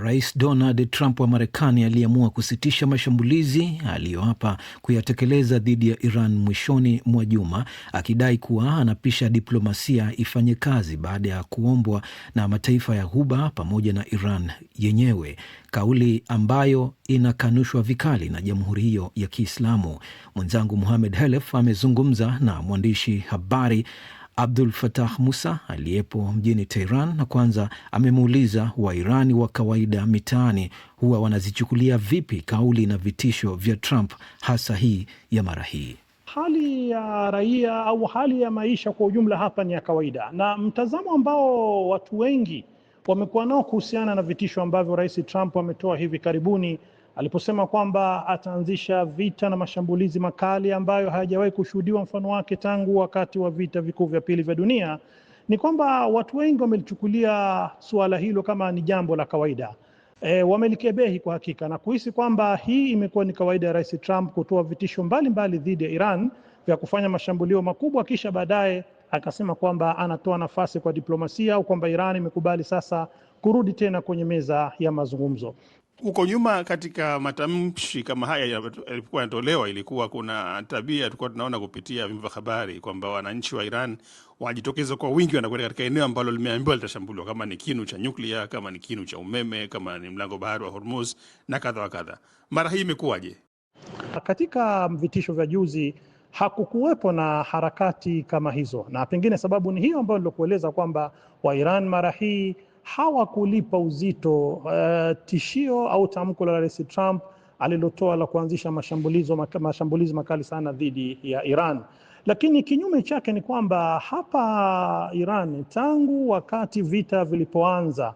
Rais Donald Trump wa Marekani aliamua kusitisha mashambulizi aliyoapa kuyatekeleza dhidi ya Iran mwishoni mwa juma, akidai kuwa anapisha diplomasia ifanye kazi baada ya kuombwa na mataifa ya Ghuba pamoja na Iran yenyewe, kauli ambayo inakanushwa vikali na jamhuri hiyo ya Kiislamu. Mwenzangu Mohamed Helef amezungumza na mwandishi habari Abdul Fattah Musa aliyepo mjini Tehran, na kwanza amemuuliza Wairani wa kawaida mitaani huwa wanazichukulia vipi kauli na vitisho vya Trump, hasa hii ya mara hii. Hali ya raia au hali ya maisha kwa ujumla hapa ni ya kawaida, na mtazamo ambao watu wengi wamekuwa nao kuhusiana na vitisho ambavyo Rais Trump ametoa hivi karibuni aliposema kwamba ataanzisha vita na mashambulizi makali ambayo hayajawahi kushuhudiwa mfano wake tangu wakati wa vita vikuu vya pili vya dunia, ni kwamba watu wengi wamelichukulia suala hilo kama ni jambo la kawaida. Wamelikebehi kwa hakika na kuhisi kwamba hii imekuwa ni kawaida ya Rais Trump kutoa vitisho mbalimbali dhidi ya Iran vya kufanya mashambulio makubwa, kisha baadaye akasema kwamba anatoa nafasi kwa diplomasia au kwamba Iran imekubali sasa kurudi tena kwenye meza ya mazungumzo. Huko nyuma katika matamshi kama haya yalikuwa yanatolewa, ilikuwa kuna tabia tulikuwa tunaona kupitia vyombo vya habari kwamba wananchi wa Iran wanajitokeza kwa wingi, wanakwenda katika eneo ambalo limeambiwa litashambuliwa, kama ni kinu cha nyuklia, kama ni kinu cha umeme, kama ni mlango bahari wa Hormuz na kadha wa kadha. Mara hii imekuwaje? Katika vitisho vya juzi hakukuwepo na harakati kama hizo, na pengine sababu ni hiyo ambayo nilokueleza kwamba wa Iran mara hii hawakulipa uzito tishio au tamko la Rais Trump alilotoa la kuanzisha mashambulizi makali sana dhidi ya Iran. Lakini kinyume chake ni kwamba hapa Iran tangu wakati vita vilipoanza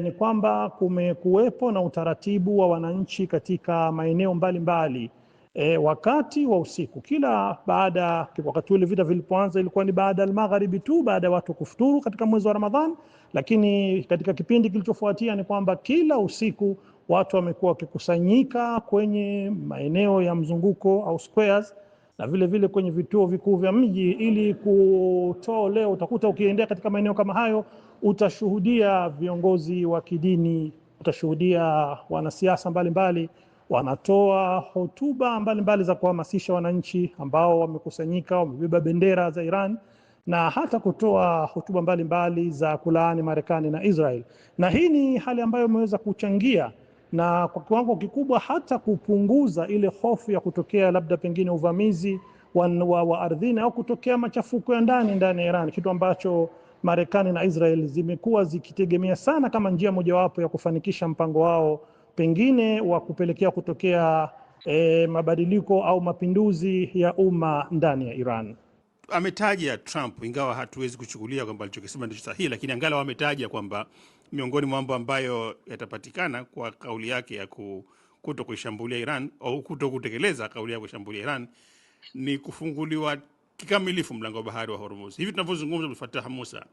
ni kwamba kumekuwepo na utaratibu wa wananchi katika maeneo mbalimbali wakati wa usiku, kila wakati ule vita vilipoanza ilikuwa ni baada ya magharibi tu, baada ya watu kufuturu katika mwezi wa Ramadhan, lakini katika kipindi kilichofuatia ni kwamba kila usiku watu wamekuwa wakikusanyika kwenye maeneo ya mzunguko au squares na vile vile kwenye vituo vikuu vya mji ili kutoa leo. Utakuta ukiendea katika maeneo kama hayo utashuhudia viongozi wa kidini, utashuhudia wanasiasa mbalimbali wanatoa hotuba mbalimbali za kuhamasisha wananchi ambao wamekusanyika, wamebeba bendera za Iran, na hata kutoa hotuba mbalimbali za kulaani Marekani na Israel. Na hii ni hali ambayo imeweza kuchangia na kwa kiwango kikubwa hata kupunguza ile hofu ya kutokea labda pengine uvamizi wa ardhini au kutokea machafuko ya ndani ya Iran, kitu ambacho Marekani na Israel zimekuwa zikitegemea sana kama njia mojawapo ya kufanikisha mpango wao pengine wa kupelekea kutokea mabadiliko au mapinduzi ya umma ndani ya Iran. Ametaja Trump, ingawa hatuwezi kuchukulia kwamba alichokisema ndicho sahihi, lakini angalau ametaja kwamba miongoni mwa mambo ambayo yatapatikana kwa kauli yake ya kuto kuishambulia Iran au kuto kutekeleza kauli ya kushambulia Iran ni kufunguliwa kikamilifu mlango bahari wa Hormuz. Hivi tunavyozungumza, Fattah Musa,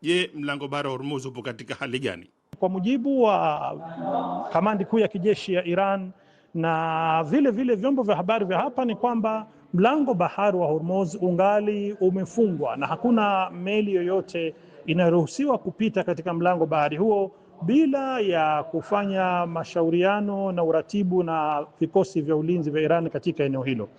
je, mlango bahari wa Hormuz upo katika hali gani? Kwa mujibu wa kamandi kuu ya kijeshi ya Iran na vile vile vyombo vya habari vya hapa ni kwamba mlango bahari wa Hormuz ungali umefungwa na hakuna meli yoyote inayoruhusiwa kupita katika mlango bahari huo bila ya kufanya mashauriano na uratibu na vikosi vya ulinzi vya Iran katika eneo hilo.